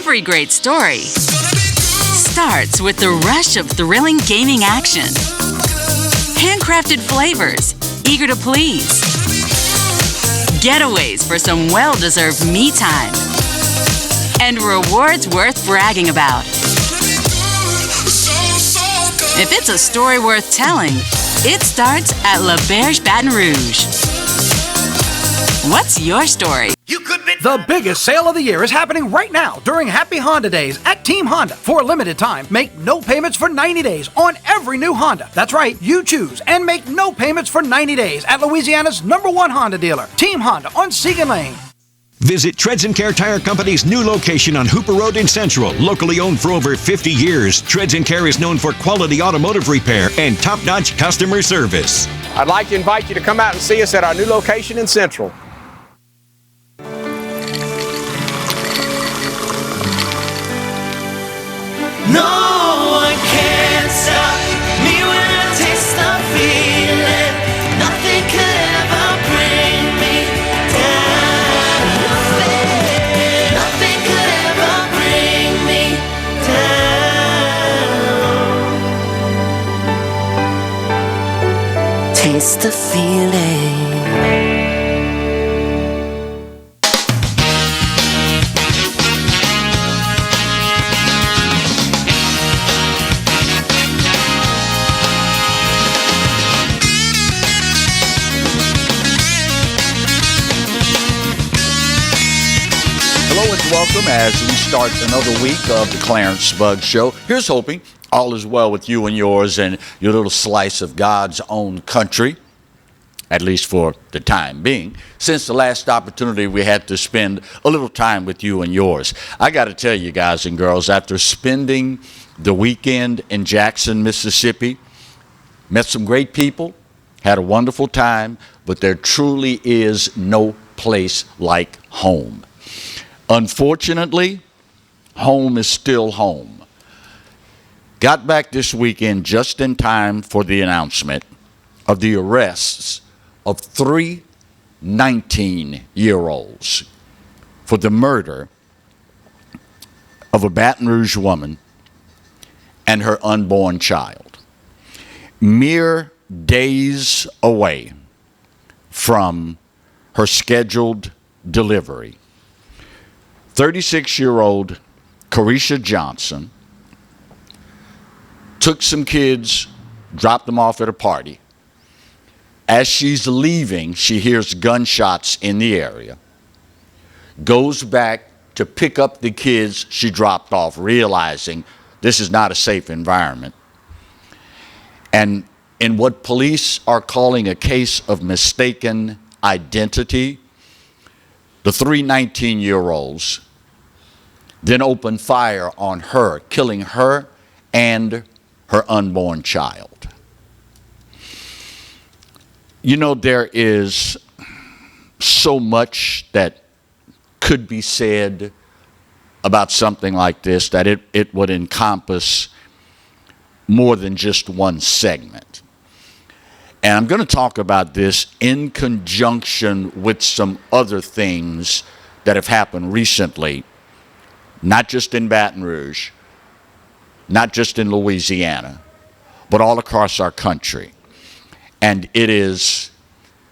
Every great story starts with the rush of thrilling gaming action. Handcrafted flavors, eager to please. Getaways for some well-deserved me time. And rewards worth bragging about. If it's a story worth telling, it starts at La Berge Baton Rouge. What's your story? The biggest sale of the year is happening right now during Happy Honda Days at Team Honda. For a limited time, make no payments for 90 days on every new Honda. That's right, you choose and make no payments for 90 days at Louisiana's #1 Honda dealer, Team Honda on Segan Lane. Visit Treads & Care Tire Company's new location on Hooper Road in Central. Locally owned for over 50 years, Treads & Care is known for quality automotive repair and top-notch customer service. I'd like to invite you to come out and see us at our new location in Central. No one can stop me when I taste the feeling. Nothing could ever bring me down. Nothing could ever bring me down. Taste the feeling. Welcome as we start another week of the Clarence Bug Show. Here's hoping all is well with you and yours and your little slice of God's own country, at least for the time being, since the last opportunity we had to spend a little time with you and yours. I got to tell you guys and girls, after spending the weekend in Jackson, Mississippi, met some great people, had a wonderful time, but there truly is no place like home. Unfortunately, home is still home. Got back this weekend just in time for the announcement of the arrests of 3 19-year-olds for the murder of a Baton Rouge woman and her unborn child. Mere days away from her scheduled delivery. 36-year-old Carisha Johnson took some kids, dropped them off at a party. As she's leaving, she hears gunshots in the area, goes back to pick up the kids she dropped off, realizing this is not a safe environment. And in what police are calling a case of mistaken identity, the 3 19-year-olds then opened fire on her, killing her and her unborn child. You know, there is so much that could be said about something like this that it would encompass more than just one segment. And I'm going to talk about this in conjunction with some other things that have happened recently, not just in Baton Rouge, not just in Louisiana, but all across our country. And it is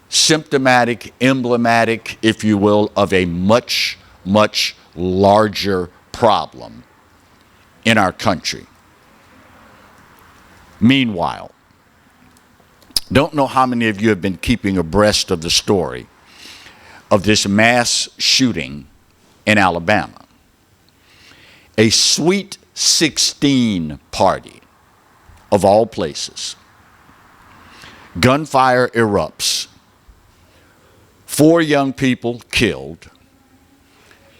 symptomatic, emblematic, if you will, of a much, much larger problem in our country. Meanwhile, don't know how many of you have been keeping abreast of the story of this mass shooting in Alabama. A Sweet 16 party, of all places. Gunfire erupts. 4 young people killed.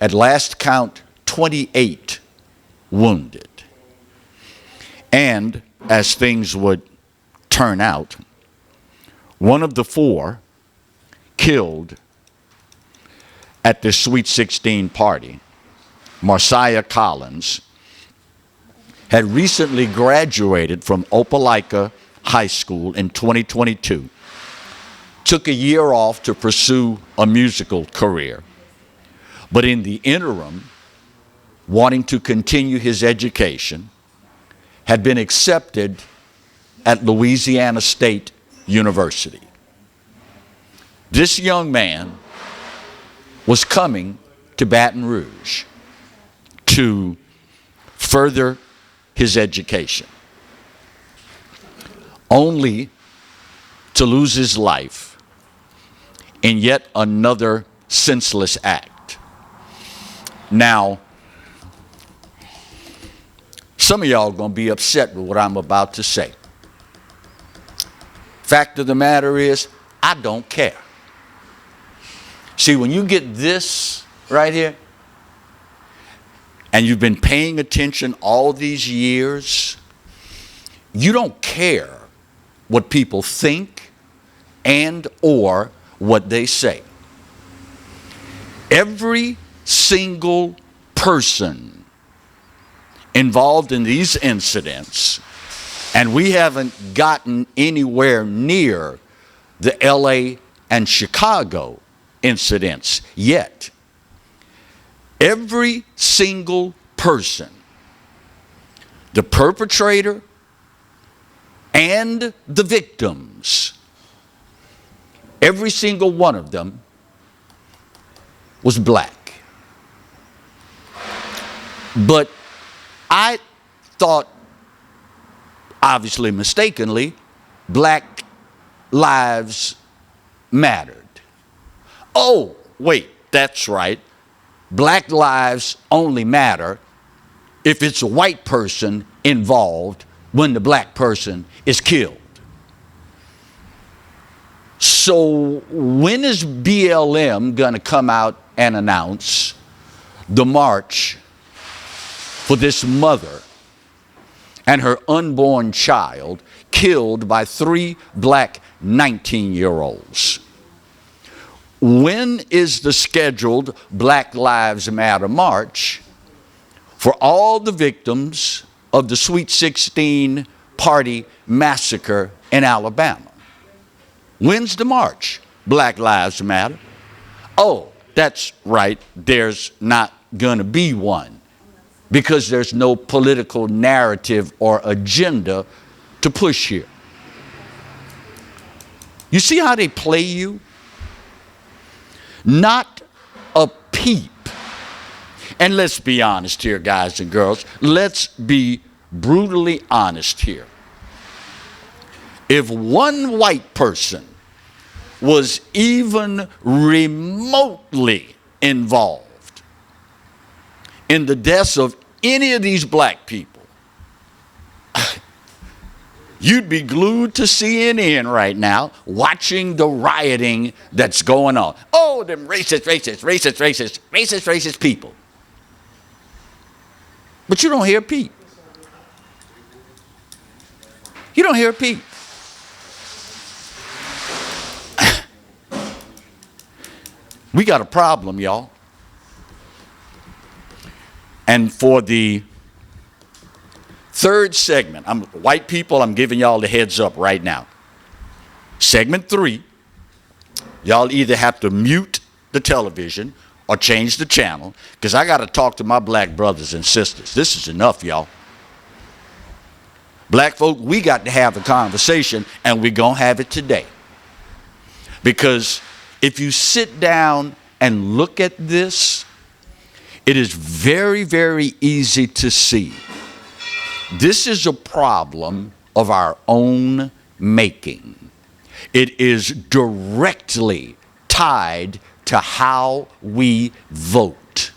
At last count, 28 wounded. And, as things would turn out, one of the 4 killed at this Sweet 16 party, Marcia Collins, had recently graduated from Opelika High School in 2022, took a year off to pursue a musical career. But in the interim, wanting to continue his education, had been accepted at Louisiana State University. This young man was coming to Baton Rouge to further his education, only to lose his life in yet another senseless act. Now, some of y'all are going to be upset with what I'm about to say. Fact of the matter is, I don't care. See, when you get this right here, and you've been paying attention all these years, you don't care what people think and or what they say. Every single person involved in these incidents, and we haven't gotten anywhere near the LA and Chicago incidents yet. Every single person, the perpetrator and the victims, every single one of them was black. But I thought, obviously mistakenly, black lives mattered. Oh, wait, that's right. Black lives only matter if it's a white person involved when the black person is killed. So when is BLM going to come out and announce the march for this mother and her unborn child killed by 3 black 19-year-olds? When is the scheduled Black Lives Matter march for all the victims of the Sweet 16 party massacre in Alabama? When's the march? Black Lives Matter. Oh, that's right, there's not going to be one because there's no political narrative or agenda to push here. You see how they play you? Not a peep. And let's be honest here, guys and girls. Let's be brutally honest here. If one white person was even remotely involved in the deaths of any of these black people, you'd be glued to CNN right now watching the rioting that's going on. Oh, them racist people. But you don't hear a peep. You don't hear a peep. We got a problem, y'all. And for the third segment, white people, I'm giving y'all the heads up right now. Segment 3, y'all either have to mute the television or change the channel, because I got to talk to my black brothers and sisters. This is enough, y'all. Black folk, we got to have a conversation, and we're going to have it today. Because if you sit down and look at this, it is very, very easy to see. This is a problem of our own making. It is directly tied to how we vote.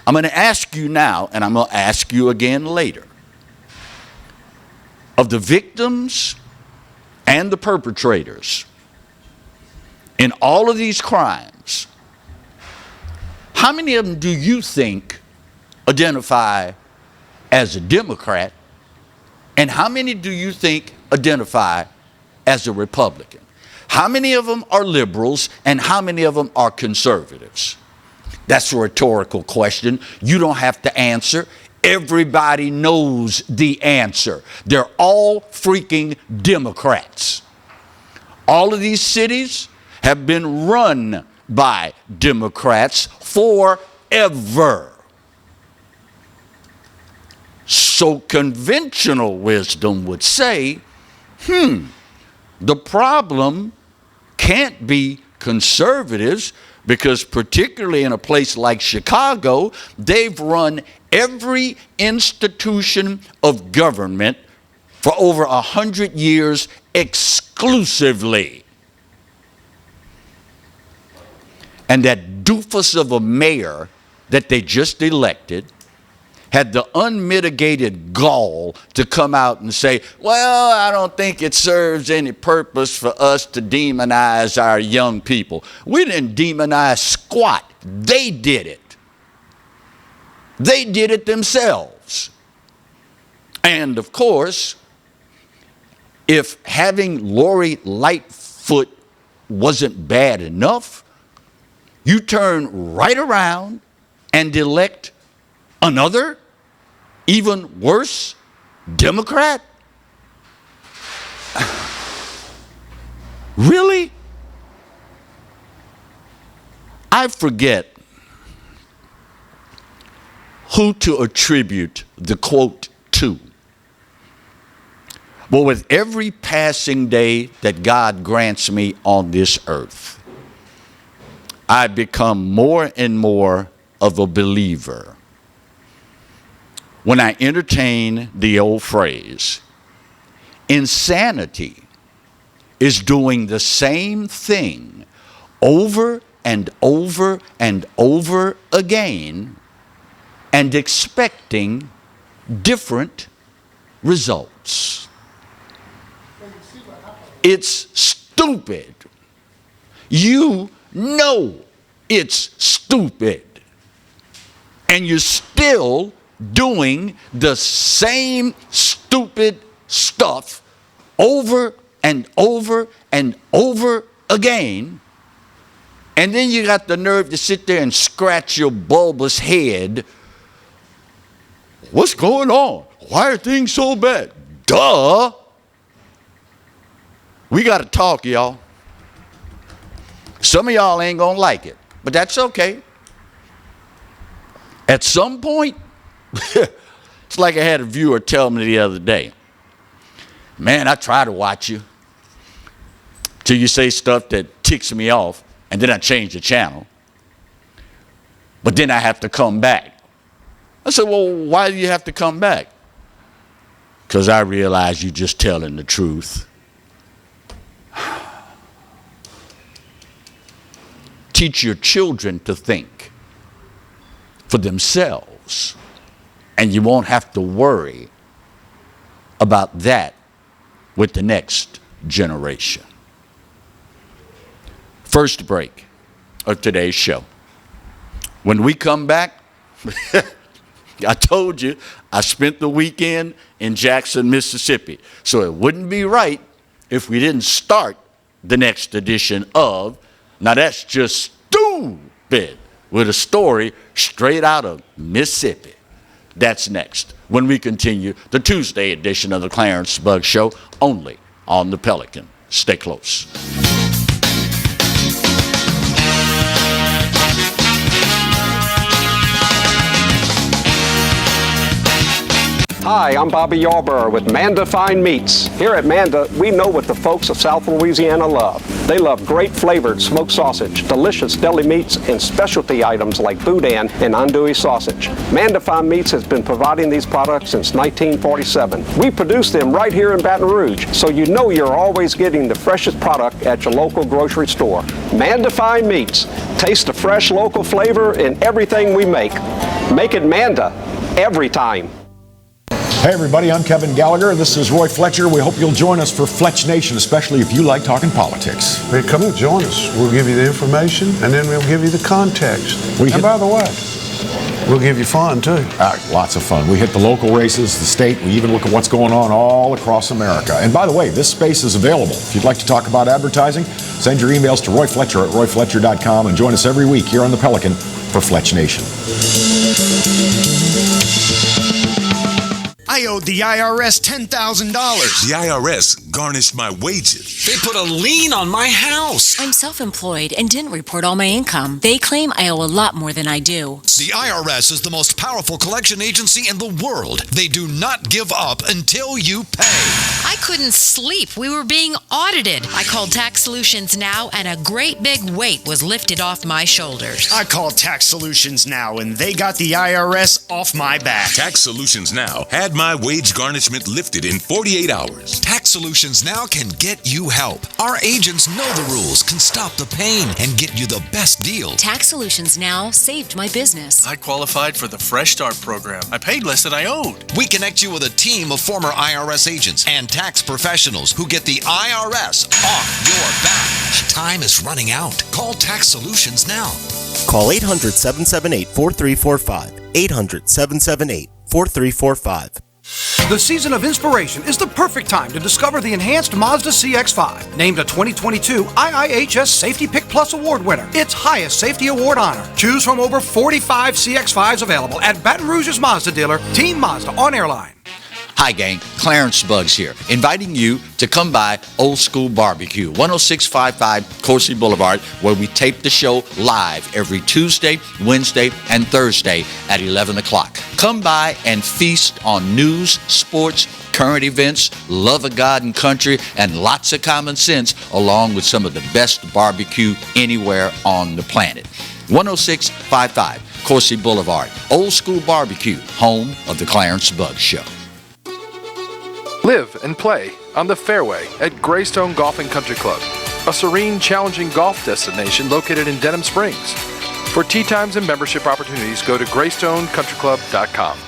I'm going to ask you now, and I'm going to ask you again later. Of the victims and the perpetrators in all of these crimes, how many of them do you think identify as a Democrat, and how many do you think identify as a Republican? How many of them are liberals, and how many of them are conservatives? That's a rhetorical question. You don't have to answer. Everybody knows the answer. They're all freaking Democrats. All of these cities have been run by Democrats forever. So conventional wisdom would say, the problem can't be conservatives, because particularly in a place like Chicago, they've run every institution of government for over 100 years exclusively. And that doofus of a mayor that they just elected had the unmitigated gall to come out and say, well, I don't think it serves any purpose for us to demonize our young people. We didn't demonize squat. They did it. They did it themselves. And of course, if having Lori Lightfoot wasn't bad enough, you turn right around and elect another, even worse, Democrat? Really? I forget who to attribute the quote to. But with every passing day that God grants me on this earth, I become more and more of a believer when I entertain the old phrase, insanity is doing the same thing over and over and over again and expecting different results. It's stupid. You know it's stupid. And you're still doing the same stupid stuff over and over and over again. And then you got the nerve to sit there and scratch your bulbous head. What's going on? Why are things so bad? Duh. We got to talk, y'all. Some of y'all ain't going to like it, but that's okay. At some point, it's like I had a viewer tell me the other day, man, I try to watch you till you say stuff that ticks me off, and then I change the channel. But then I have to come back. I said, well, why do you have to come back? Because I realize you're just telling the truth. Teach your children to think for themselves, and you won't have to worry about that with the next generation. First break of today's show. When we come back, I told you I spent the weekend in Jackson, Mississippi, so it wouldn't be right if we didn't start the next edition of Now That's Just Stoopid, with a story straight out of Mississippi. That's next when we continue the Tuesday edition of the Clarence Bug Show, only on the Pelican. Stay close. Hi, I'm Bobby Yarborough with Manda Fine Meats. Here at Manda, we know what the folks of South Louisiana love. They love great flavored smoked sausage, delicious deli meats, and specialty items like boudin and andouille sausage. Manda Fine Meats has been providing these products since 1947. We produce them right here in Baton Rouge, so you know you're always getting the freshest product at your local grocery store. Manda Fine Meats. Taste the fresh local flavor in everything we make. Make it Manda every time. Hey everybody, I'm Kevin Gallagher. This is Roy Fletcher. We hope you'll join us for Fletch Nation, especially if you like talking politics. Hey, come and join us. We'll give you the information, and then we'll give you the context. And by the way, we'll give you fun too. Lots of fun. We hit the local races, the state. We even look at what's going on all across America. And by the way, this space is available. If you'd like to talk about advertising, send your emails to Roy Fletcher at royfletcher.com and join us every week here on the Pelican for Fletch Nation. I owed the IRS $10,000. The IRS garnished my wages. They put a lien on my house. I'm self-employed and didn't report all my income. They claim I owe a lot more than I do. The IRS is the most powerful collection agency in the world. They do not give up until you pay. I couldn't sleep. We were being audited. I called Tax Solutions Now, and a great big weight was lifted off my shoulders. I called Tax Solutions Now, and they got the IRS off my back. Tax Solutions Now had my wage garnishment lifted in 48 hours. Tax Solutions Now can get you help. Our agents know the rules, can stop the pain, and get you the best deal. Tax Solutions Now saved my business. I qualified for the Fresh Start program. I paid less than I owed. We connect you with a team of former IRS agents and tax professionals who get the IRS off your back. Time is running out. Call Tax Solutions now. Call 800-778-4345. 800-778-4345. The season of inspiration is the perfect time to discover the enhanced Mazda CX-5, named a 2022 IIHS Safety Pick Plus Award winner, its highest safety award honor. Choose from over 45 CX-5s available at Baton Rouge's Mazda dealer, Team Mazda on Airline. Hi, gang. Clarence Bugs here, inviting you to come by Old School Barbecue, 10655 Coursey Boulevard, where we tape the show live every Tuesday, Wednesday, and Thursday at 11 o'clock. Come by and feast on news, sports, current events, love of God and country, and lots of common sense, along with some of the best barbecue anywhere on the planet. 10655 Coursey Boulevard, Old School Barbecue, home of the Clarence Bugs Show. Live and play on the fairway at Greystone Golf and Country Club, a serene, challenging golf destination located in Denham Springs. For tee times and membership opportunities, go to GreystoneCountryClub.com.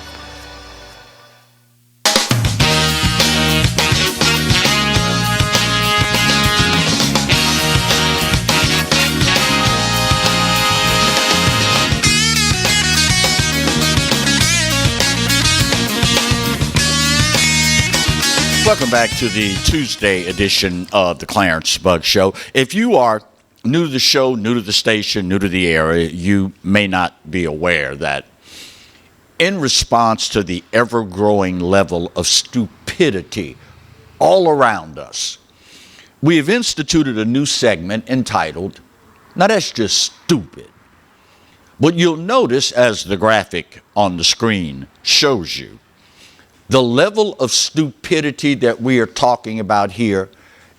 Welcome back to the Tuesday edition of the Clarence Bugs Show. If you are new to the show, new to the station, new to the area, you may not be aware that in response to the ever-growing level of stupidity all around us, we have instituted a new segment entitled, now that's just stupid. But you'll notice, as the graphic on the screen shows you, the level of stupidity that we are talking about here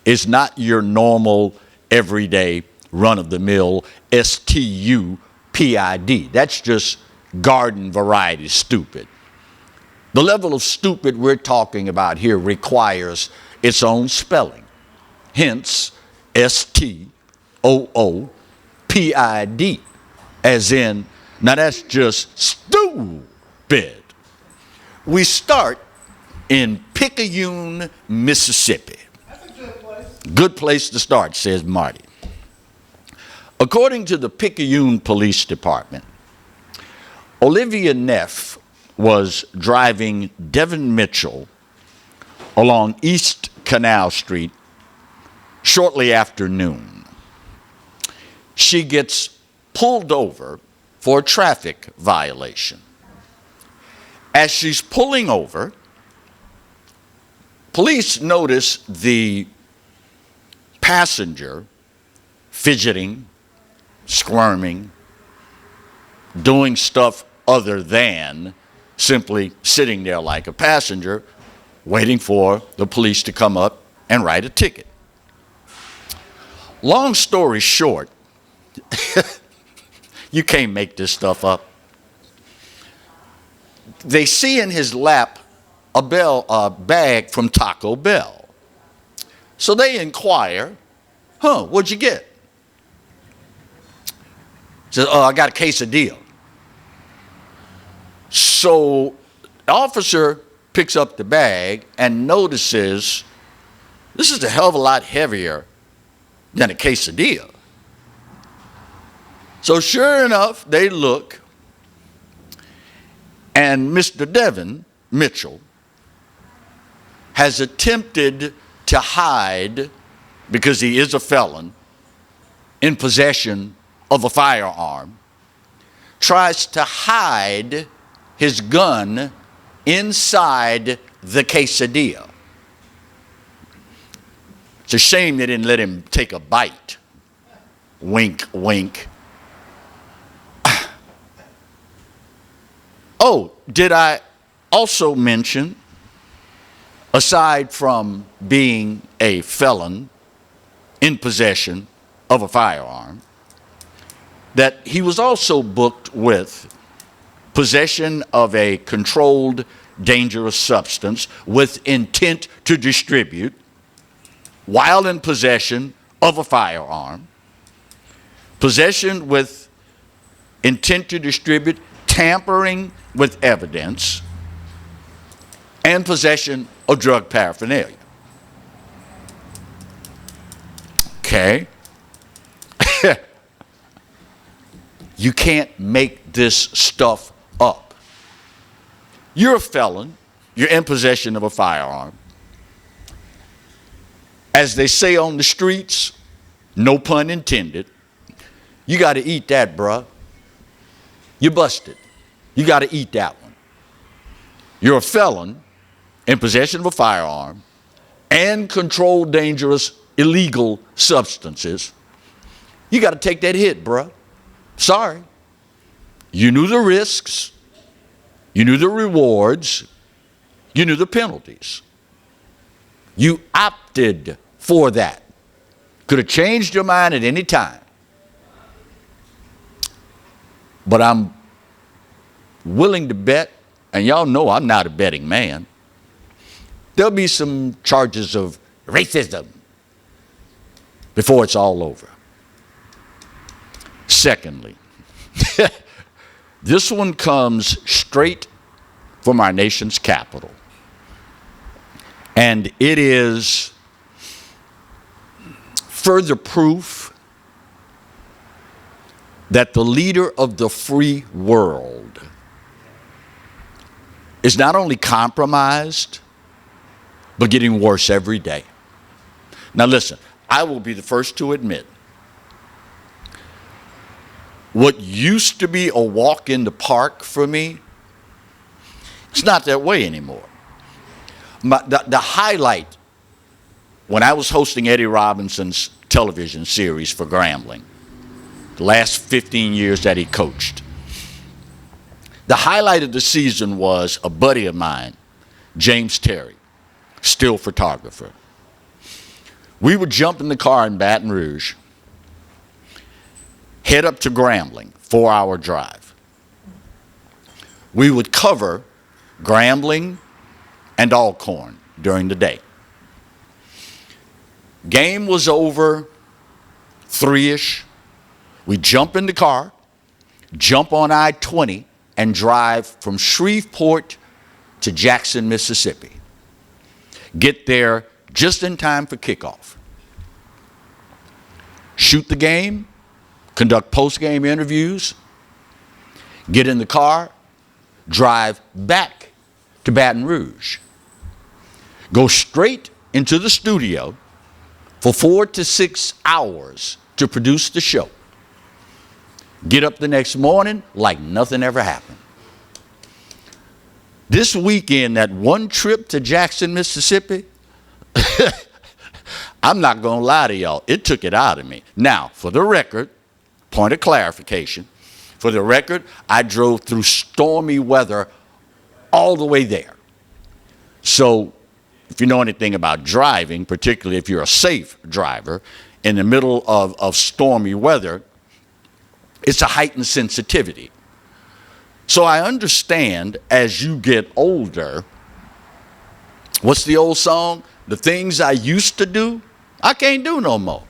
is not your normal, everyday, run-of-the-mill STUPID. That's just garden variety stupid. The level of stupid we're talking about here requires its own spelling. Hence, STOOPID, as in, now that's just stupid. We start in Picayune, Mississippi. That's a good place. Good place to start, says Marty. According to the Picayune Police Department, Olivia Neff was driving Devin Mitchell along East Canal Street shortly after noon. She gets pulled over for a traffic violation. As she's pulling over, police notice the passenger fidgeting, squirming, doing stuff other than simply sitting there like a passenger, waiting for the police to come up and write a ticket. Long story short, you can't make this stuff up. They see in his lap a bag from Taco Bell. So they inquire, what'd you get? Says, I got a quesadilla. So the officer picks up the bag and notices this is a hell of a lot heavier than a quesadilla. So sure enough, they look, and Mr. Devin Mitchell has attempted to hide, because he is a felon, in possession of a firearm, tries to hide his gun inside the quesadilla. It's a shame they didn't let him take a bite. Wink, wink. Oh, did I also mention, aside from being a felon in possession of a firearm, that he was also booked with possession of a controlled dangerous substance with intent to distribute while in possession of a firearm, possession with intent to distribute, tampering with evidence, and possession of drug paraphernalia. Okay? You can't make this stuff up. You're a felon. You're in possession of a firearm. As they say on the streets, no pun intended, you got to eat that, bruh. You're busted. You got to eat that one. You're a felon in possession of a firearm and controlled dangerous illegal substances. You got to take that hit, bruh. Sorry. You knew the risks. You knew the rewards. You knew the penalties. You opted for that. Could have changed your mind at any time. But I'm willing to bet, and y'all know I'm not a betting man, there'll be some charges of racism before it's all over. Secondly, this one comes straight from our nation's capital. And it is further proof that the leader of the free world is not only compromised, but getting worse every day. Now listen, I will be the first to admit, what used to be a walk in the park for me, it's not that way anymore. The highlight, when I was hosting Eddie Robinson's television series for Grambling, the last 15 years that he coached, the highlight of the season was a buddy of mine, James Terry, still photographer. We would jump in the car in Baton Rouge, head up to Grambling, 4-hour drive. We would cover Grambling and Alcorn during the day. Game was over 3-ish. We jump in the car, jump on I-20, and drive from Shreveport to Jackson, Mississippi. Get there just in time for kickoff. Shoot the game, conduct post-game interviews, get in the car, drive back to Baton Rouge. Go straight into the studio for 4 to 6 hours to produce the show. Get up the next morning like nothing ever happened. This weekend, that one trip to Jackson, Mississippi, I'm not going to lie to y'all, it took it out of me. Now, for the record, point of clarification, for the record, I drove through stormy weather all the way there. So, if you know anything about driving, particularly if you're a safe driver, in the middle of stormy weather, it's a heightened sensitivity. So I understand as you get older, what's the old song? The things I used to do, I can't do no more.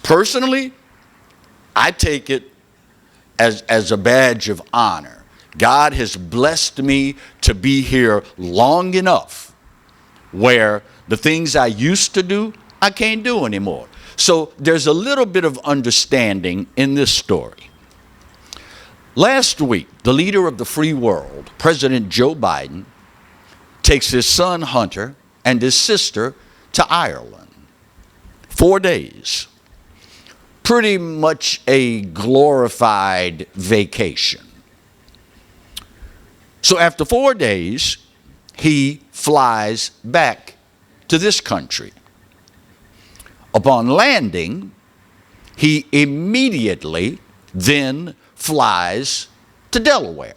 Personally, I take it as a badge of honor. God has blessed me to be here long enough where the things I used to do, I can't do anymore. So there's a little bit of understanding in this story. Last week, the leader of the free world, President Joe Biden, takes his son Hunter and his sister to Ireland. 4 days. Pretty much a glorified vacation. So after 4 days, he flies back to this country. Upon landing, he immediately then flies to Delaware.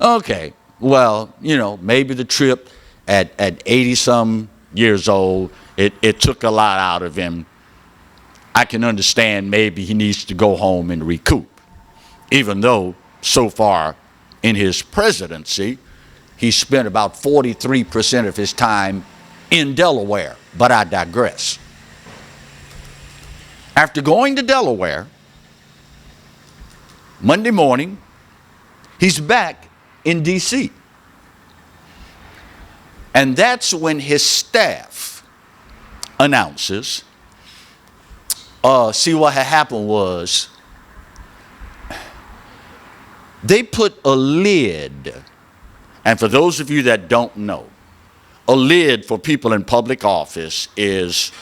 Okay, well, maybe the trip at 80-some years old, it took a lot out of him. I can understand maybe he needs to go home and recoup, even though so far in his presidency, he spent about 43% of his time in Delaware, but I digress. After going to Delaware, Monday morning, he's back in D.C. And that's when his staff announces, see what had happened was, they put a lid, and for those of you that don't know, a lid for people in public office is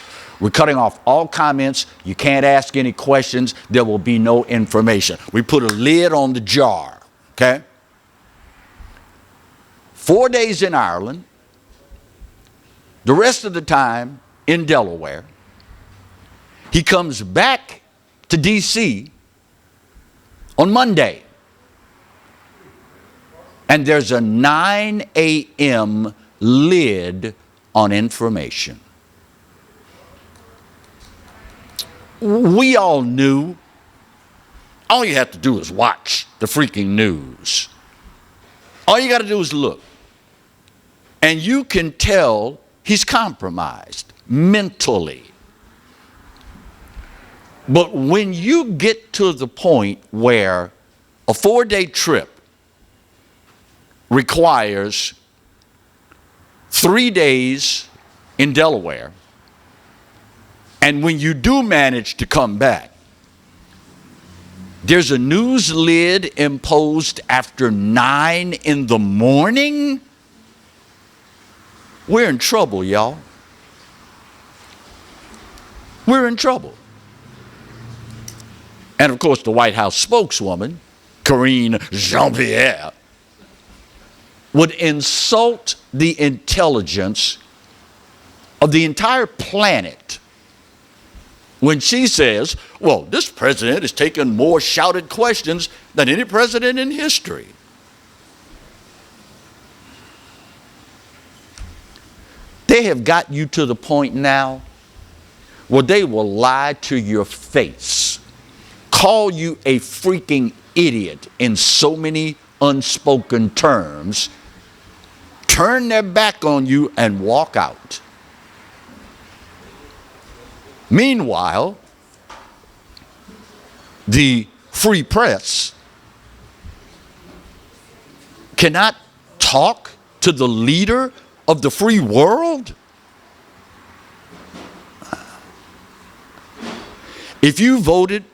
we're cutting off all comments. You can't ask any questions. There will be no information. We put a lid on the jar, okay? 4 days in Ireland, the rest of the time in Delaware. He comes back to D.C. on Monday. And there's a 9 a.m. lid on information. We all knew. All you have to do is watch the freaking news. All you got to do is look. And you can tell he's compromised mentally. But when you get to the point where a 4-day trip requires 3 days in Delaware, and when you do manage to come back, there's a news lid imposed after 9 in the morning, we're in trouble, y'all. We're in trouble. And of course, the White House spokeswoman, Karine Jean-Pierre, would insult the intelligence of the entire planet when she says, well, this president has taken more shouted questions than any president in history. They have got you to the point now where they will lie to your face, call you a freaking idiot in so many unspoken terms, turn their back on you and walk out. Meanwhile, the free press cannot talk to the leader of the free world. If you voted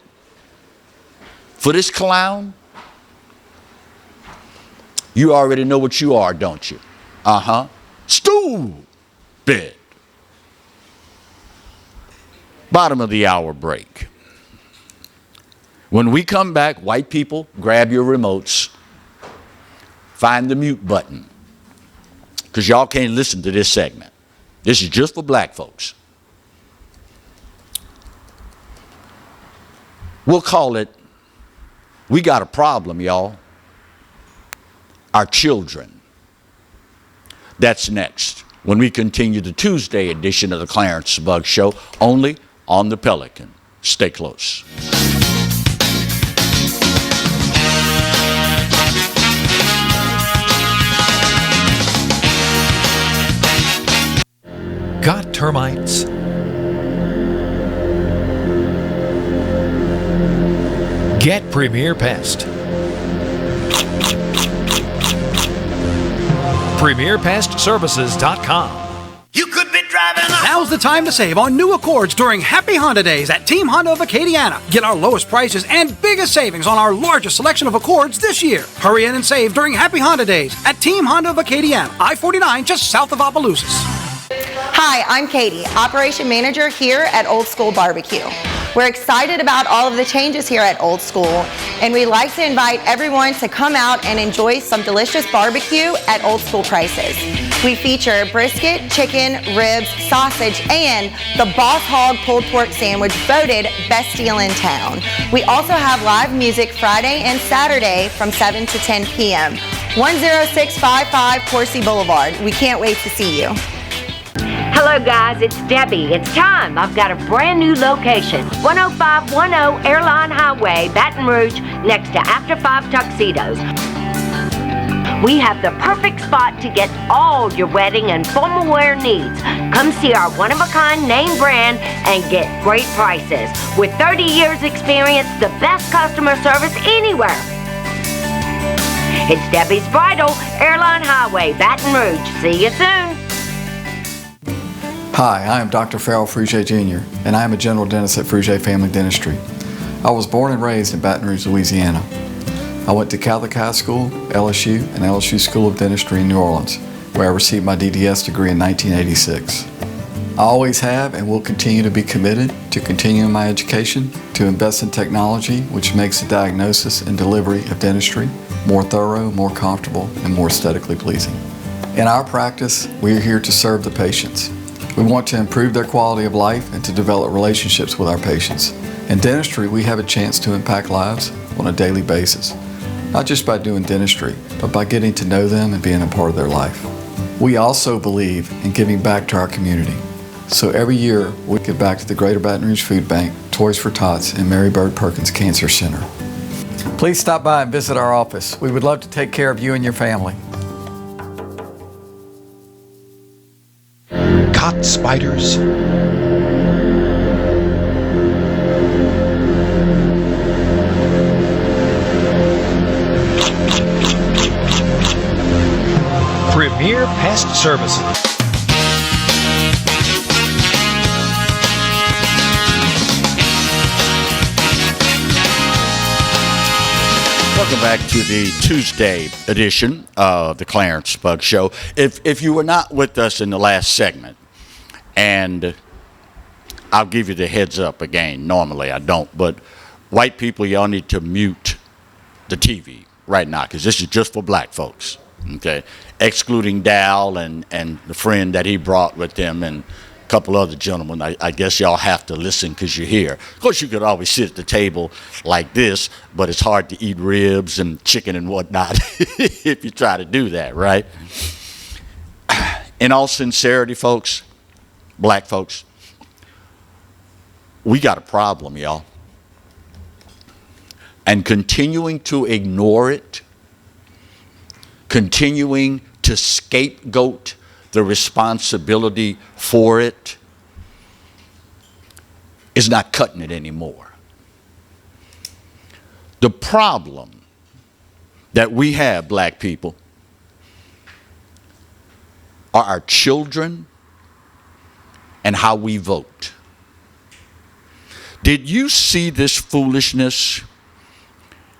for this clown, you already know what you are, don't you? Stoopid. Bottom of the hour break. When we come back, white people, grab your remotes. Find the mute button. Because y'all can't listen to this segment. This is just for black folks. We'll call it, we got a problem, y'all. Our children. That's next when we continue the Tuesday edition of the Clarence Bug Show, only on the Pelican. Stay close. Got termites? Get Premier Pest. PremierPestServices.com. You could be driving. Now's the time to save on new Accords during Happy Honda Days at Team Honda of Acadiana. Get our lowest prices and biggest savings on our largest selection of Accords this year. Hurry in and save during Happy Honda Days at Team Honda of Acadiana, I-49 just south of Opelousas. Hi, I'm Katie, Operation Manager here at Old School Barbecue. We're excited about all of the changes here at Old School, and we'd like to invite everyone to come out and enjoy some delicious barbecue at Old School prices. We feature brisket, chicken, ribs, sausage, and the Boss Hog pulled pork sandwich voted best deal in town. We also have live music Friday and Saturday from 7 to 10 p.m. 10655 Coursey Boulevard. We can't wait to see you. Hello guys, it's Debbie. It's time. I've got a brand new location. 10510 Airline Highway, Baton Rouge, next to After 5 Tuxedos. We have the perfect spot to get all your wedding and formal wear needs. Come see our one-of-a-kind name brand and get great prices. With 30 years experience, the best customer service anywhere. It's Debbie's Bridal, Airline Highway, Baton Rouge. See you soon. Hi, I am Dr. Farrell Frugier Jr., and I am a general dentist at Frugier Family Dentistry. I was born and raised in Baton Rouge, Louisiana. I went to Catholic High School, LSU, and LSU School of Dentistry in New Orleans, where I received my DDS degree in 1986. I always have and will continue to be committed to continuing my education, to invest in technology which makes the diagnosis and delivery of dentistry more thorough, more comfortable, and more aesthetically pleasing. In our practice, we are here to serve the patients. We want to improve their quality of life and to develop relationships with our patients. In dentistry, we have a chance to impact lives on a daily basis, not just by doing dentistry, but by getting to know them and being a part of their life. We also believe in giving back to our community. So every year, we give back to the Greater Baton Rouge Food Bank, Toys for Tots, and Mary Bird Perkins Cancer Center. Please stop by and visit our office. We would love to take care of you and your family. Caught spiders? Premier Pest Services. Welcome back to the Tuesday edition of the Clarence Bug Show. If you were not with us in the last segment, and I'll give you the heads up again, normally I don't, but white people, y'all need to mute the TV right now, because this is just for black folks, okay? Excluding Dal and the friend that he brought with him and a couple other gentlemen. I guess y'all have to listen because you're here. Of course, you could always sit at the table like this, but it's hard to eat ribs and chicken and whatnot if you try to do that, right? In all sincerity, folks, black folks, we got a problem, y'all. And continuing to ignore it, continuing to scapegoat the responsibility for it, is not cutting it anymore. The problem that we have, black people, are our children and how we vote. Did you see this foolishness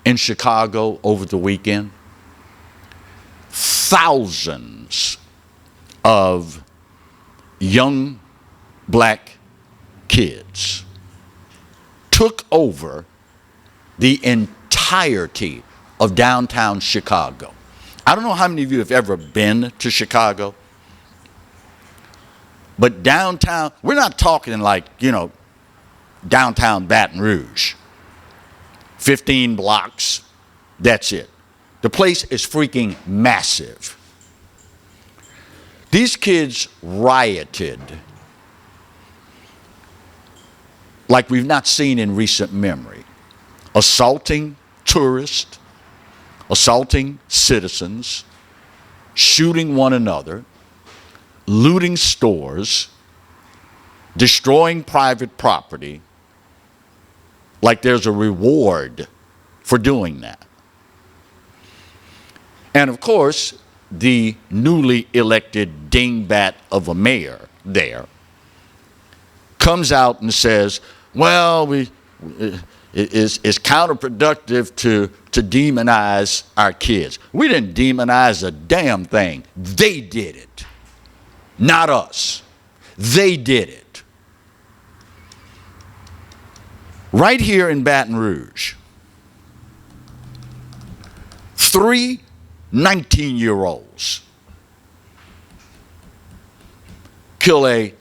in Chicago over the weekend? Thousands of young black kids took over the entirety of downtown Chicago. I don't know how many of you have ever been to Chicago, but downtown, we're not talking like, downtown Baton Rouge. 15 blocks, that's it. The place is freaking massive. These kids rioted like we've not seen in recent memory, assaulting tourists, assaulting citizens, shooting one another, looting stores, destroying private property, like there's a reward for doing that. And of course, the newly elected dingbat of a mayor there comes out and says, well, it's counterproductive to demonize our kids. We didn't demonize a damn thing. They did it, not us. They did it. Right here in Baton Rouge, 3 19-year-olds kill a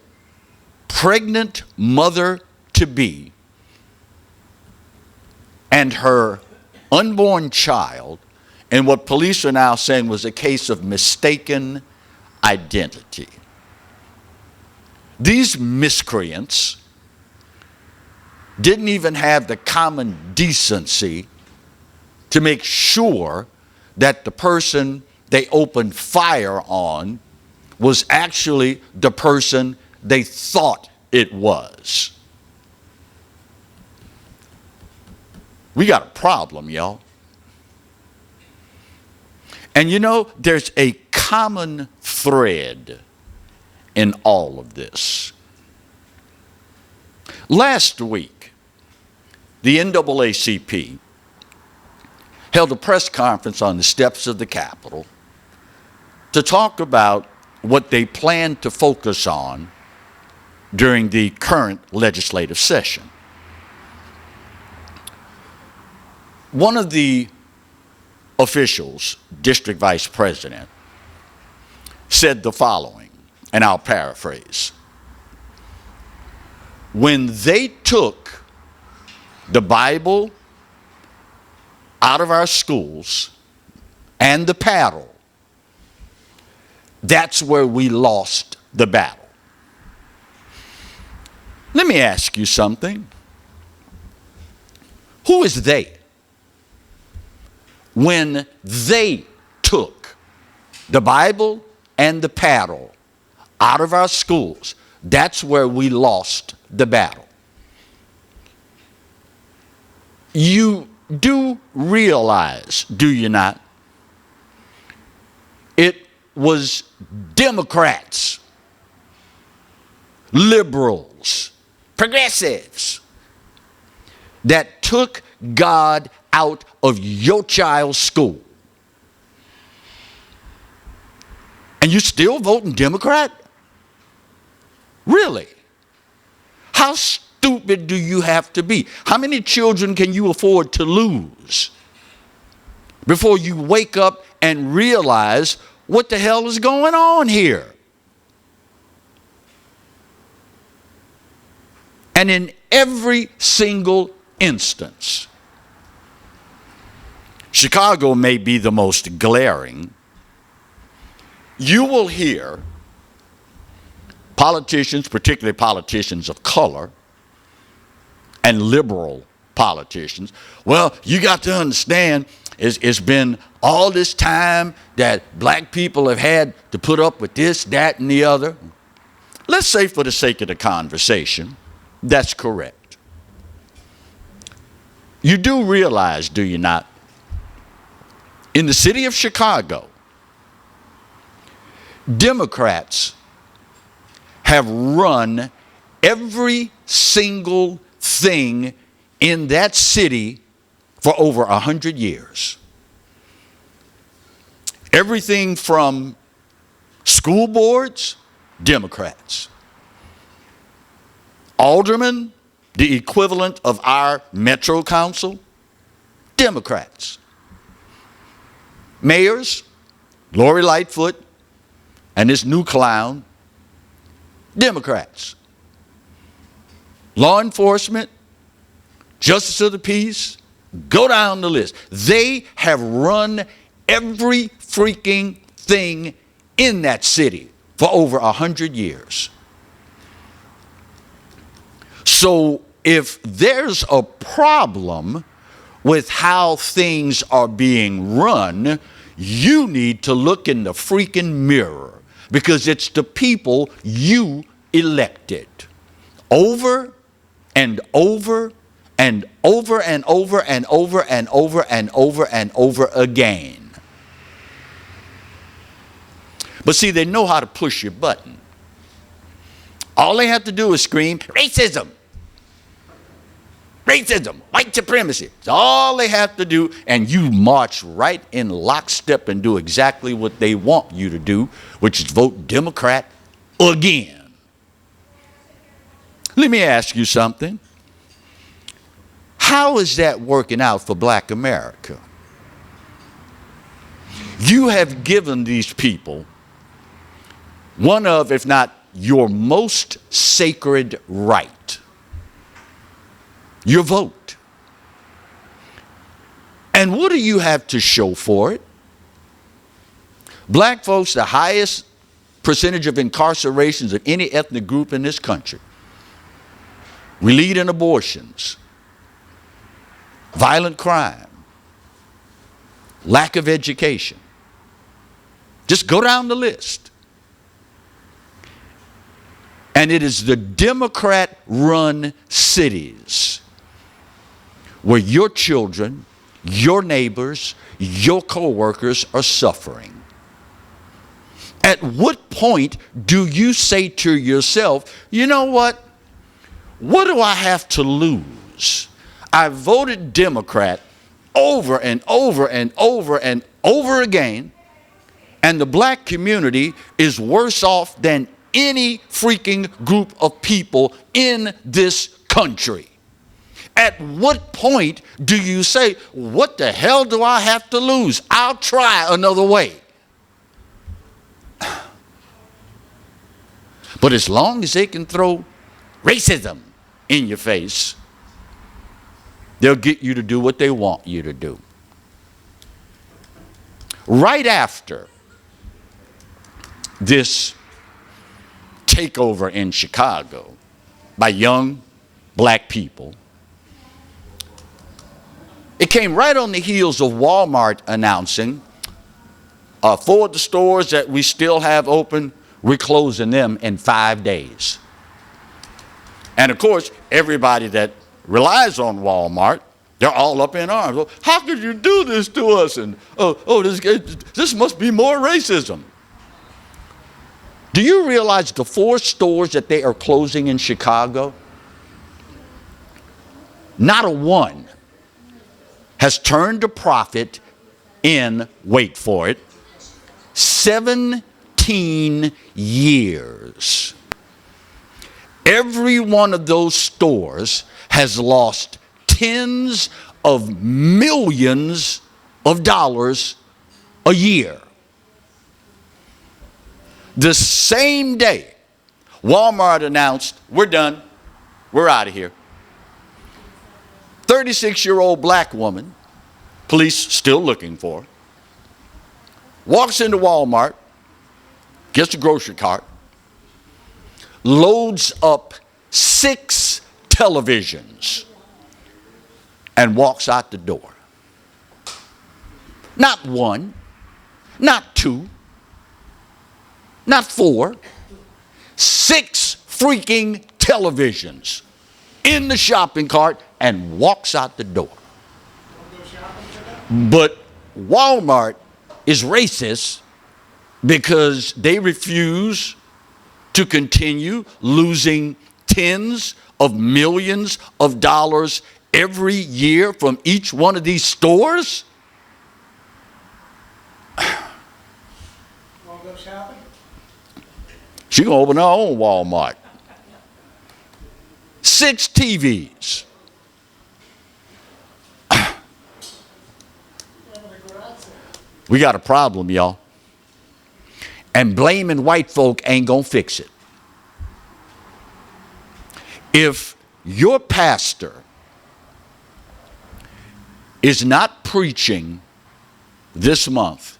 pregnant mother-to-be and her unborn child in what police are now saying was a case of mistaken identity. These miscreants didn't even have the common decency to make sure that the person they opened fire on was actually the person they thought it was. We got a problem, y'all. And you know, there's a common thread in all of this. Last week, the NAACP held a press conference on the steps of the Capitol to talk about what they plan to focus on during the current legislative session. One of the officials, district vice president, said the following, and I'll paraphrase. When they took the Bible out of our schools and the paddle, that's where we lost the battle. Let me ask you something. Who is they? When they took the Bible and the paddle out of our schools, that's where we lost the battle. You do realize, do you not? It was Democrats, liberals, progressives that took God out of your child's school. And you still voting Democrat? Really? How stupid do you have to be? How many children can you afford to lose before you wake up and realize what the hell is going on here? And in every single instance, Chicago may be the most glaring. You will hear politicians, particularly politicians of color and liberal politicians, well, you got to understand, it's been all this time that black people have had to put up with this, that, and the other. Let's say for the sake of the conversation, that's correct. You do realize, do you not, in the city of Chicago, Democrats have run every single thing in that city for over 100 years. Everything from school boards, Democrats. Aldermen, the equivalent of our Metro Council, Democrats. Mayors, Lori Lightfoot, and this new clown, Democrats. Law enforcement, justice of the peace, go down the list. They have run every freaking thing in that city for over 100 years. So if there's a problem with how things are being run, you need to look in the freaking mirror, because it's the people you elected over and over and over and over and over and over and over and over again. But see, they know how to push your button. All they have to do is scream, racism, racism, white supremacy. It's all they have to do, and you march right in lockstep and do exactly what they want you to do, which is vote Democrat again. Let me ask you something. How is that working out for black America? You have given these people one of, if not your most sacred right, your vote. And what do you have to show for it? Black folks, the highest percentage of incarcerations of any ethnic group in this country. We lead in abortions, violent crime, lack of education. Just go down the list. And it is the Democrat-run cities where your children, your neighbors, your co-workers are suffering. At what point do you say to yourself, you know what? What do I have to lose? I voted Democrat over and over and over and over again, and the black community is worse off than any freaking group of people in this country. At what point do you say, what the hell do I have to lose? I'll try another way. But as long as they can throw racism in your face, they'll get you to do what they want you to do. Right after this takeover in Chicago by young black people, it came right on the heels of Walmart announcing, for the stores that we still have open, we're closing them in 5 days. And of course, everybody that relies on Walmart, they're all up in arms. Well, how could you do this to us? And this must be more racism. Do you realize the 4 stores that they are closing in Chicago? Not a one has turned a profit in, wait for it, 17 years. Every one of those stores has lost tens of millions of dollars a year. The same day, Walmart announced, we're done, we're out of here. 36-year-old black woman, police still looking for her, walks into Walmart, gets a grocery cart, loads up 6 televisions, and walks out the door. Not 1, not 2, not 4, 6 freaking televisions in the shopping cart and walks out the door. But Walmart is racist because they refuse to continue losing tens of millions of dollars every year from each one of these stores. She's going to open her own Walmart. 6 TVs. We got a problem, y'all. And blaming white folk ain't going to fix it. If your pastor is not preaching this month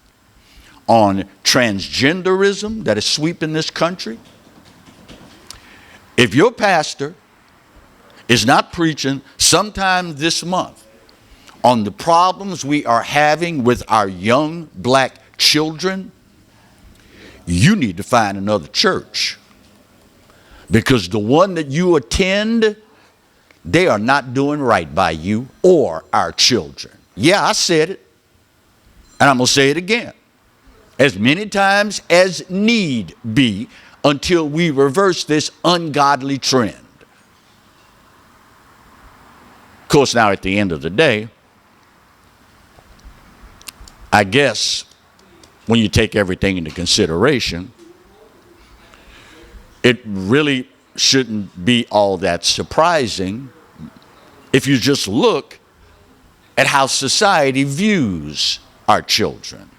on transgenderism that is sweeping this country, if your pastor is not preaching sometime this month on the problems we are having with our young black children, you need to find another church. Because the one that you attend, they are not doing right by you or our children. Yeah, I said it, and I'm going to say it again. As many times as need be until we reverse this ungodly trend. Of course, now at the end of the day, I guess when you take everything into consideration, it really shouldn't be all that surprising if you just look at how society views our children.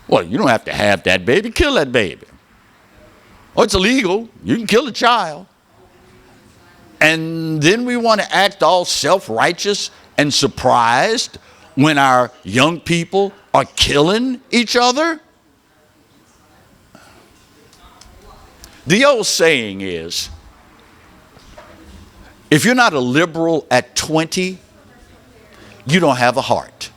Well, you don't have to have that baby. Kill that baby. Oh, it's illegal. You can kill a child. And then we want to act all self-righteous and surprised when our young people are killing each other. The old saying is, if you're not a liberal at 20, you don't have a heart.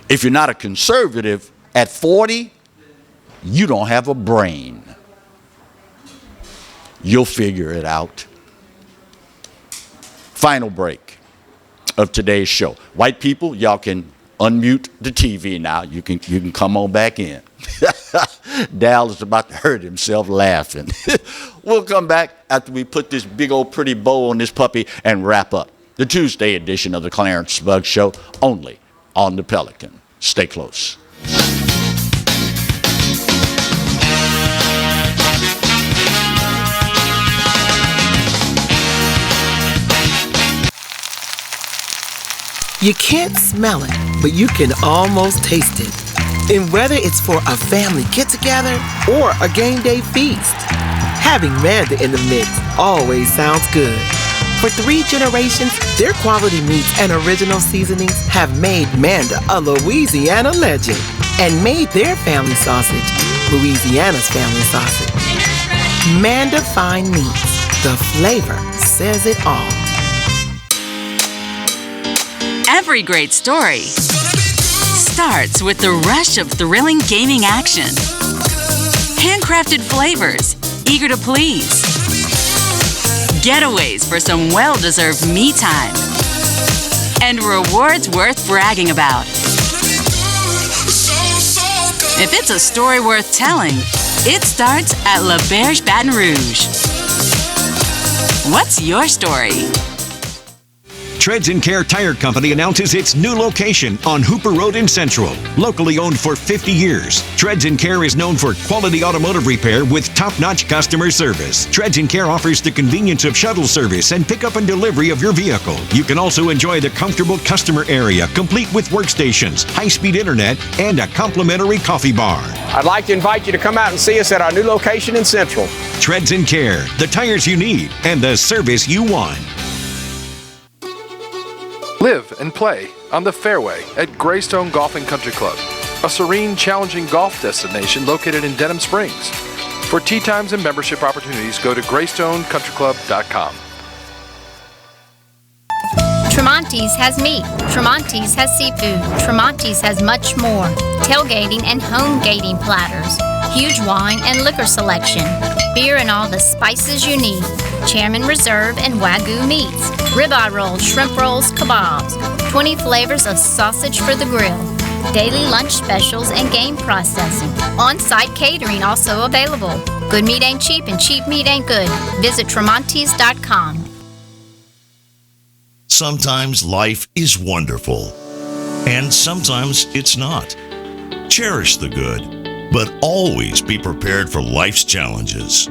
If you're not a conservative at 40, you don't have a brain. You'll figure it out. Final break of today's show. White people, y'all can unmute the TV now. You can come on back in. Dal is about to hurt himself laughing. We'll come back after we put this big old pretty bow on this puppy and wrap up the Tuesday edition of the Clarence Bug Show, only on the Pelican. Stay close. You can't smell it, but you can almost taste it. And whether it's for a family get-together or a game day feast, having Manda in the mix always sounds good. For 3 generations, their quality meats and original seasonings have made Manda a Louisiana legend and made their family sausage Louisiana's family sausage. Manda Fine Meats. The flavor says it all. Every great story starts with the rush of thrilling gaming action. Handcrafted flavors, eager to please. Getaways for some well-deserved me time. And rewards worth bragging about. If it's a story worth telling, it starts at La Berge Baton Rouge. What's your story? Treads & Care Tire Company announces its new location on Hooper Road in Central. Locally owned for 50 years, Treads & Care is known for quality automotive repair with top-notch customer service. Treads & Care offers the convenience of shuttle service and pickup and delivery of your vehicle. You can also enjoy the comfortable customer area, complete with workstations, high-speed internet, and a complimentary coffee bar. I'd like to invite you to come out and see us at our new location in Central. Treads & Care, the tires you need and the service you want. Live and play on the fairway at Greystone Golf and Country Club, a serene, challenging golf destination located in Denham Springs. For tee times and membership opportunities, go to GreystonecountryClub.com. Tremonti's has meat. Tremonti's has seafood. Tremonti's has much more. Tailgating and home gating platters. Huge wine and liquor selection. Beer and all the spices you need. Chairman Reserve and Wagyu meats. Ribeye rolls, shrimp rolls, kebabs. 20 flavors of sausage for the grill. Daily lunch specials and game processing. On-site catering also available. Good meat ain't cheap and cheap meat ain't good. Visit Tremonti's.com. Sometimes life is wonderful, and sometimes it's not. Cherish the good, but always be prepared for life's challenges.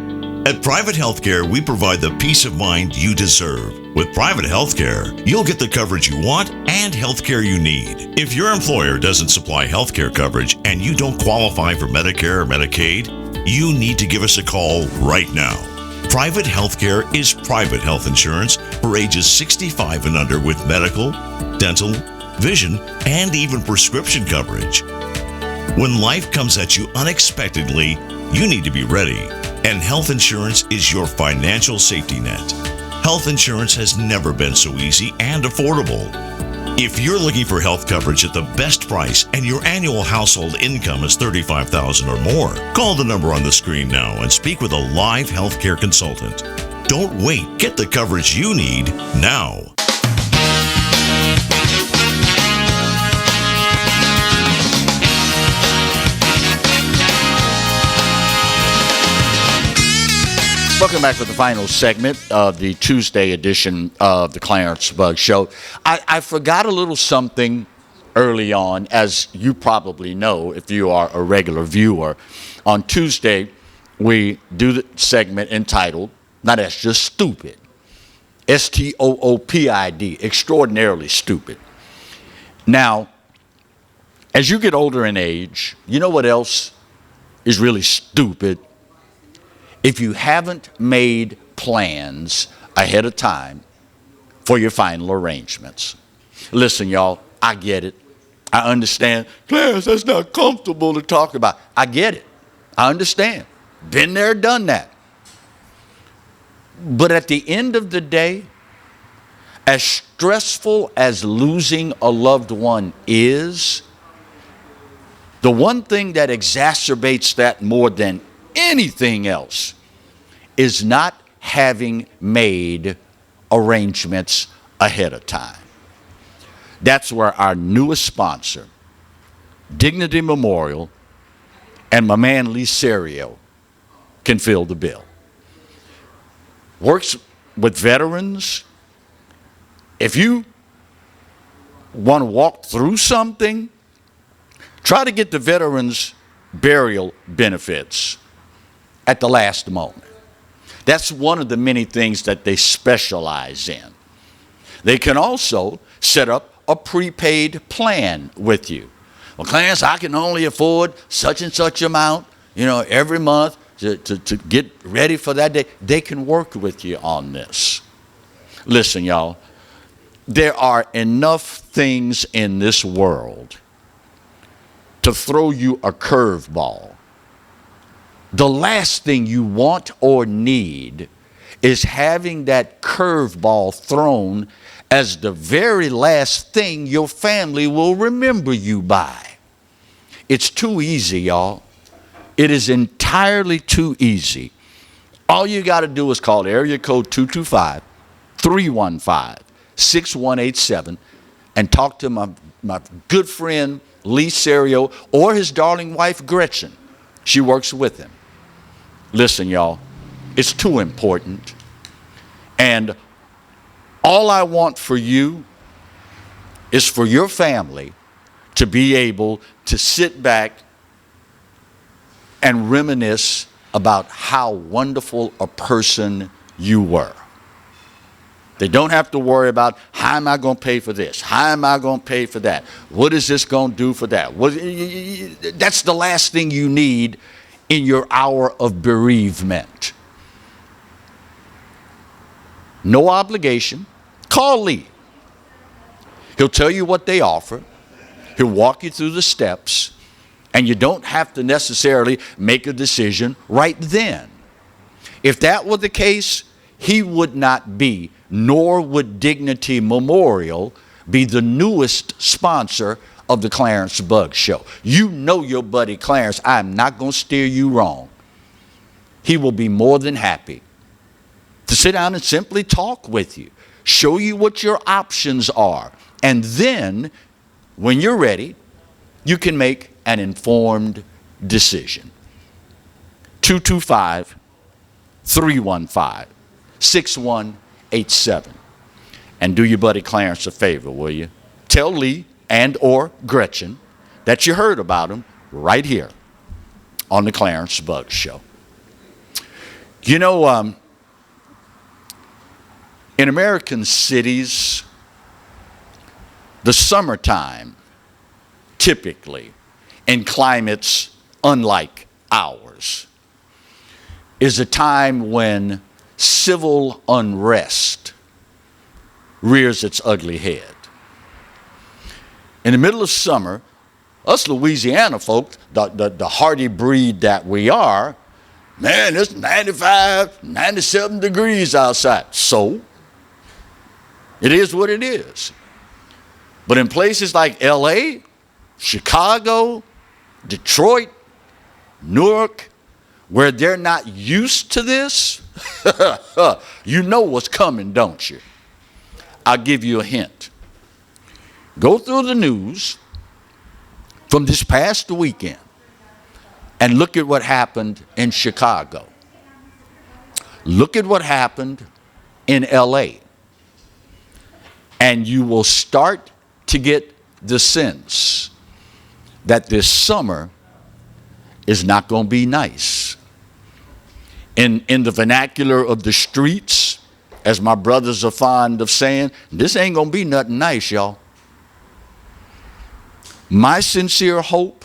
At Private Healthcare, we provide the peace of mind you deserve. With Private Healthcare, you'll get the coverage you want and healthcare you need. If your employer doesn't supply healthcare coverage and you don't qualify for Medicare or Medicaid, you need to give us a call right now. Private Healthcare is private health insurance for ages 65 and under with medical, dental, vision, and even prescription coverage. When life comes at you unexpectedly, you need to be ready, and health insurance is your financial safety net. Health insurance has never been so easy and affordable. If you're looking for health coverage at the best price and your annual household income is $35,000 or more, call the number on the screen now and speak with a live healthcare consultant. Don't wait. Get the coverage you need now. Welcome back to the final segment of the Tuesday edition of the Clarence Bug Show. I forgot a little something early on, as you probably know if you are a regular viewer. On Tuesday, we do the segment entitled, now that's just stupid. Stoopid, extraordinarily stupid. Now, as you get older in age, you know what else is really stupid? If you haven't made plans ahead of time for your final arrangements. Listen, y'all, I get it. I understand. Clarence, that's not comfortable to talk about. I get it. I understand. Been there, done that. But at the end of the day, as stressful as losing a loved one is, the one thing that exacerbates that more than anything else is not having made arrangements ahead of time. That's where our newest sponsor, Dignity Memorial, and my man Lee Serio can fill the bill. Works with veterans. If you want to walk through something, try to get the veterans' burial benefits at the last moment. That's one of the many things that they specialize in. They can also set up a prepaid plan with you. Well, Clarence, I can only afford such and such amount, every month to get ready for that day. They can work with you on this. Listen, y'all, there are enough things in this world to throw you a curveball. The last thing you want or need is having that curveball thrown as the very last thing your family will remember you by. It's too easy, y'all. It is entirely too easy. All you got to do is call area code 225-315-6187 and talk to my good friend Lee Serio or his darling wife Gretchen. She works with him. Listen, y'all, it's too important. And all I want for you is for your family to be able to sit back and reminisce about how wonderful a person you were. They don't have to worry about, how am I going to pay for this? How am I going to pay for that? What is this going to do for that? That's the last thing you need in your hour of bereavement. No obligation. Call Lee. He'll tell you what they offer. He'll walk you through the steps. And you don't have to necessarily make a decision right then. If that were the case, he would not be, nor would Dignity Memorial be the newest sponsor of the Clarence Bug Show. You know your buddy Clarence. I'm not going to steer you wrong. He will be more than happy to sit down and simply talk with you, show you what your options are, and then, when you're ready, you can make an informed decision. 225-315-6187. And do your buddy Clarence a favor, will you? Tell Lee and or Gretchen that you heard about him right here on the Clarence Bug Show. You know, in American cities, the summertime, typically, in climates unlike ours, is a time when civil unrest rears its ugly head. In the middle of summer, us Louisiana folk, the hardy breed that we are, man, it's 95, 97 degrees outside. So, it is what it is. But in places like LA, Chicago, Detroit, Newark, where they're not used to this, you know what's coming, don't you? I'll give you a hint. Go through the news from this past weekend and look at what happened in Chicago. Look at what happened in LA. And you will start to get the sense that this summer is not going to be nice. In the vernacular of the streets, as my brothers are fond of saying, this ain't going to be nothing nice, y'all. My sincere hope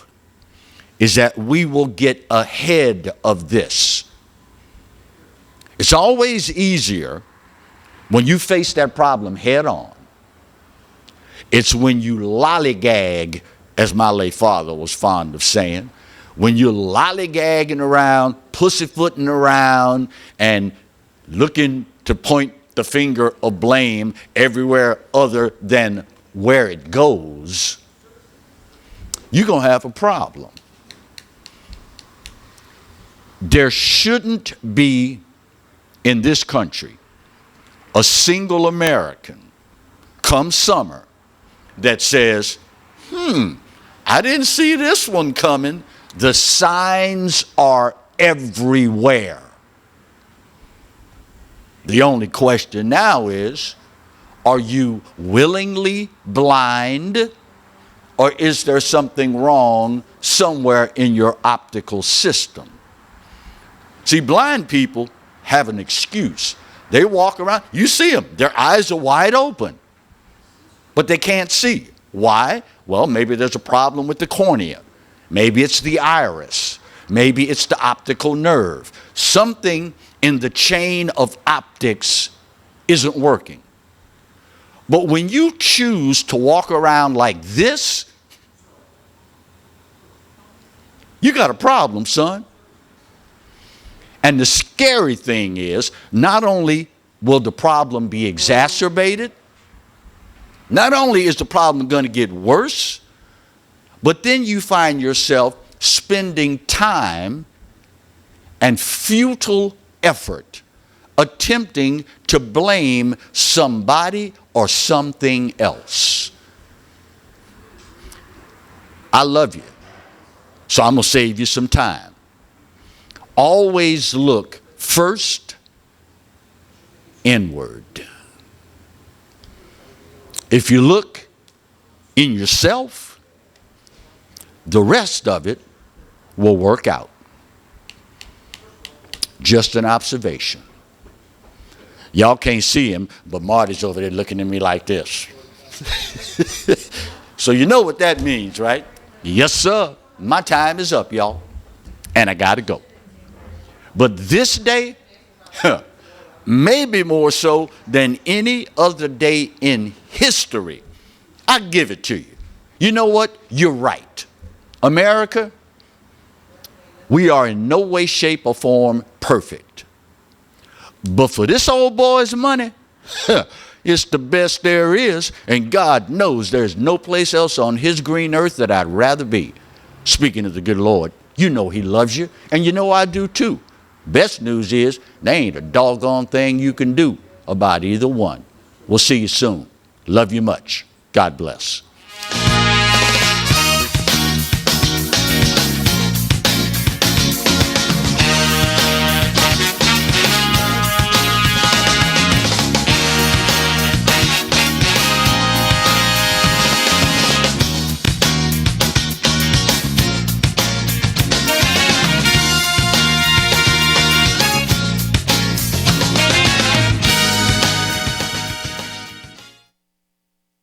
is that we will get ahead of this. It's always easier when you face that problem head on. It's when you lollygag, as my late father was fond of saying, when you're lollygagging around, pussyfooting around, and looking to point the finger of blame everywhere other than where it goes, you're going to have a problem. There shouldn't be in this country a single American come summer that says, I didn't see this one coming. The signs are everywhere. The only question now is, are you willingly blind, or is there something wrong somewhere in your optical system? See, blind people have an excuse. They walk around, you see them, their eyes are wide open, but they can't see. Why? Well, maybe there's a problem with the cornea. Maybe it's the iris. Maybe it's the optical nerve. Something in the chain of optics isn't working. But when you choose to walk around like this, you got a problem, son. And the scary thing is, not only will the problem be exacerbated, not only is the problem going to get worse, but then you find yourself spending time and futile effort attempting to blame somebody or something else. I love you, so I'm going to save you some time. Always look first inward. If you look in yourself, the rest of it will work out. Just an observation. Y'all can't see him, but Marty's over there looking at me like this. So you know what that means, right? Yes, sir. My time is up, y'all. And I got to go. But this day, maybe more so than any other day in history, I give it to you. You know what? You're right. America, we are in no way, shape, or form perfect. But for this old boy's money, it's the best there is, and God knows there's no place else on his green earth that I'd rather be. Speaking of the good Lord, you know he loves you, and you know I do too. Best news is, there ain't a doggone thing you can do about either one. We'll see you soon. Love you much. God bless.